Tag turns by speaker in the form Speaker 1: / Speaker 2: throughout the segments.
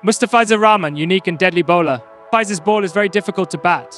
Speaker 1: Mustafizer Rahman, unique and deadly bowler. Mustafi's ball is very difficult to bat.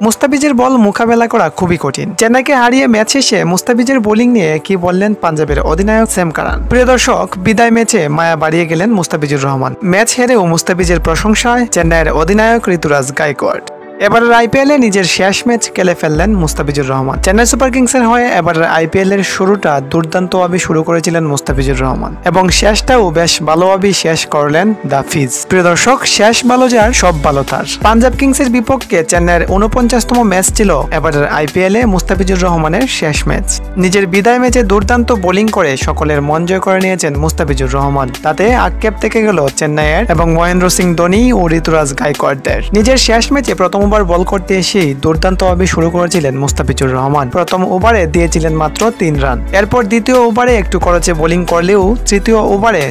Speaker 2: মুস্তাফিজের বল মোকাবেলা করা খুবই কঠিন। চেন্নাইকে হারিয়ে ম্যাচ শেষে মুস্তাফিজের বোলিং নিয়ে কি বললেন পাঞ্জাবের অধিনায়ক সেম কারান। প্রিয় দর্শক, বিদায় ম্যাচে মায়া বাড়িয়ে গেলেন মুস্তাফিজুর রহমান। ম্যাচ হেরেও মুস্তাফিজের প্রশংসায় চেন্নাইয়ের অধিনায়ক ঋতুরাজ গায়কোয়াড়। এবারের আইপিএলে নিজের শেষ ম্যাচ খেলে ফেললেন মুস্তাফিজুর রহমান। চেন্নাই সুপার কিংসের হয়ে এবারের আইপিএল এর শুরুটা দুর্দান্তভাবে শুরু করেছিলেন মুস্তাফিজুর রহমান এবং শেষটাও বেশ ভালোভাবে শেষ করলেন দ্য ফিজ। প্রিয় দর্শক, শেষ ভালো যার সব ভালো তার। পাঞ্জাব কিংসের বিপক্ষে চেন্নাইয়ের 49তম ম্যাচ ছিল এবারের আইপিএলে মুস্তাফিজুর রহমানের শেষ ম্যাচ। নিজের বিদায় ম্যাচে দুর্দান্ত বোলিং করে সকলের মন জয় করে নিয়েছেন মুস্তাফিজুর রহমান। তাতে আক্ষেপ থেকে গেল চেন্নাইয়ের এবং মহেন্দ্র সিং ধোনি ও ঋতুরাজ গায়কোয়াড়দের। নিজের শেষ ম্যাচে প্রথম ওভার বল করতে এসেই দুর্দান্তভাবে শুরু করেছিলেন মুস্তাফিজুর রহমান। প্রথম ওভারে দিয়েছিলেন মাত্র 3 রান। এরপর দ্বিতীয় ওভারে একটু খরচে বোলিং করলেও তৃতীয় ওভারে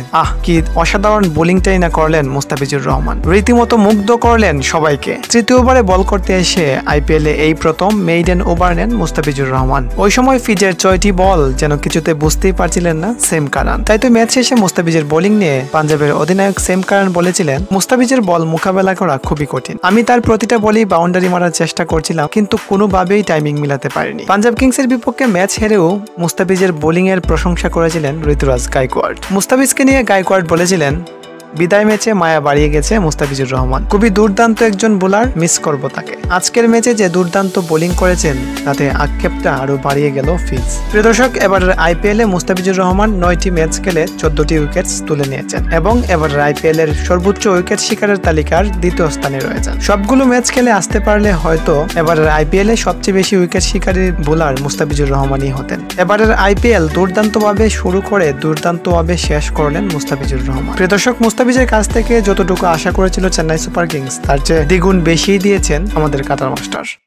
Speaker 2: কি অসাধারণ বোলিংটাই না করলেন মুস্তাফিজুর রহমান। রীতিমতো মুগ্ধ করলেন সবাইকে। তৃতীয় ওভারে বল করতে এসে আইপিএলে এই প্রথম মেইডেন ওভার নেন মুস্তাফিজুর রহমান। ওই সময় ফিজের 6টি বল যেন কিছুতে বুঝতেই পারছিলেন না সেম কারান। তাই তো ম্যাচ শেষে মুস্তাফিজের বোলিং নিয়ে পাঞ্জাবের অধিনায়ক সেম কারান বলেছিলেন, মুস্তাফিজের বল মোকাবেলা করা খুবই কঠিন। আমি তার প্রতিটা বলেই বাউন্ডারি মারার চেষ্টা করছিলাম, কিন্তু কোনোভাবেই টাইমিং মিলাতে পারিনি। পাঞ্জাব কিংসের বিপক্ষে ম্যাচ হেরেও মুস্তাফিজের বোলিং এর প্রশংসা করেছিলেন ঋতুরাজ গায়কোয়াড়। মুস্তাফিজকে নিয়ে গায়কোয়াড় বলেছিলেন, বিদায় ম্যাচে মায়া বাড়িয়ে গেছে মুস্তাফিজুর রহমান। খুবই দুর্দান্ত একজন বোলার, মিস করব তাকে। আজকের ম্যাচে যে দুর্দান্ত বোলিং করেছেন তাতে আক্ষেপটা আরো বাড়িয়ে গেল ফিজ। প্রিয় দর্শক, এবারের আইপিএল এ মুস্তাফিজুর রহমান 9টি ম্যাচ খেলে 14টি উইকেট তুলে নিয়েছেন এবং এবারের আইপিএল এর সর্বোচ্চ উইকেট শিকারের তালিকার দ্বিতীয় স্থানে রয়েছেন। সবগুলো ম্যাচ খেলে আসতে পারলে হয়তো এবারের আইপিএল এ সবচেয়ে বেশি উইকেট শিকারী বোলার মুস্তাফিজুর রহমানই হতেন। এবারের আইপিএল দুর্দান্তভাবে শুরু করে দুর্দান্তভাবে শেষ করলেন মুস্তাফিজুর রহমান। প্রিয় দর্শক, মুস্তাফিজের কাছ থেকে যতটুকু আশা করেছিল চেন্নাই সুপার কিংস তার চেয়ে দ্বিগুণ বেশি দিয়েছেন আমাদের কাতার মাস্টার।